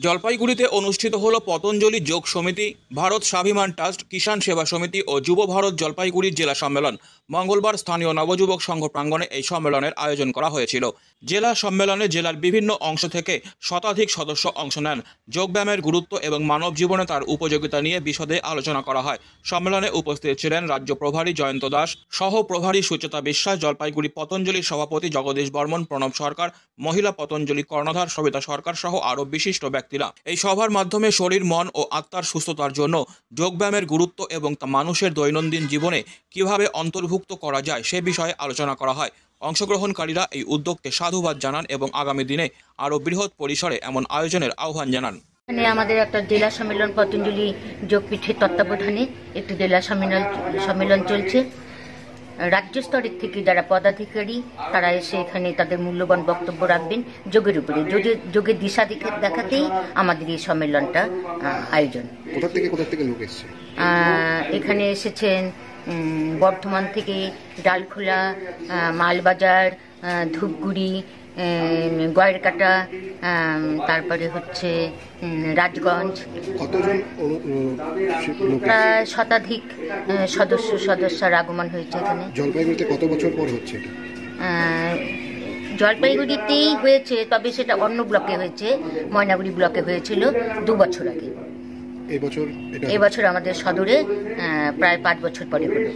জলপাইগুড়িতে অনুষ্ঠিত হল পতঞ্জলি যোগ সমিতি, ভারত স্বাভিমান ট্রাস্ট, কিষাণ সেবা সমিতি ও যুব ভারত জলপাইগুড়ির জেলা সম্মেলন। মঙ্গলবার স্থানীয় নবযুবক সংঘ প্রাঙ্গণে এই সম্মেলনের আয়োজন করা হয়েছিল। জেলা সম্মেলনে জেলার বিভিন্ন অংশ থেকে শতাধিক সদস্য অংশ নেন। যোগব্যায়ামের গুরুত্ব এবং মানব জীবনে তার উপযোগিতা নিয়ে বিশদে আলোচনা করা হয়। সম্মেলনে উপস্থিত ছিলেন রাজ্য প্রভারী জয়ন্ত দাস, সহ প্রভারী সুচেতা বিশ্বাস, জলপাইগুড়ি পতঞ্জলির সভাপতি জগদীশ বর্মন, প্রণব সরকার, মহিলা পতঞ্জলি কর্ণধার সবিতা সরকার সহ আরও বিশিষ্ট ব্যক্তিরা। এই সভার মাধ্যমে শরীর, মন ও আত্মার সুস্থতার জন্য যোগব্যায়ামের গুরুত্ব এবং তা মানুষের দৈনন্দিন জীবনে কিভাবে অন্তর্ভুক্ত করা যায় সে বিষয়ে আলোচনা করা হয়। অংশগ্রহণকারীরা এই উদ্যোগকে সাধুবাদ জানান এবং আগামী দিনে আরও বৃহৎ পরিসরে এমন আয়োজনের আহ্বান জানান। এখানে আমাদের একটা জেলা সম্মেলন পতঞ্জলি যোগপীঠের তত্ত্বাবধানে একটি জেলা সম্মেলন চলছে। রাজ্য স্তরের থেকে যারা পদাধিকারী তারা এসে এখানে তাদের মূল্যবান বক্তব্য রাখবেন যোগের উপরে। যোগের দিশা দেখাতেই আমাদের এই সম্মেলনটা আয়োজন। কোথা থেকে লোক এসেছে? এখানে এসেছেন বর্ধমান থেকে, ডালখোলা, মালবাজার, ধূপগুড়ি, গয়েরকাটা, তারপরে হচ্ছে রাজগঞ্জ। কতজন? প্রায় শতাধিক সদস্যের আগমন হয়েছে এখানে। জলপাইগুড়িতে কত বছর পর হচ্ছে এটা? জলপাইগুড়িতেই হয়েছে, তবে সেটা অন্য ব্লকে হয়েছে, ময়নাগুড়ি ব্লকে হয়েছিল 2 বছর আগে। এবছর আমাদের সদরে প্রায় 5 বছর পরে হলো।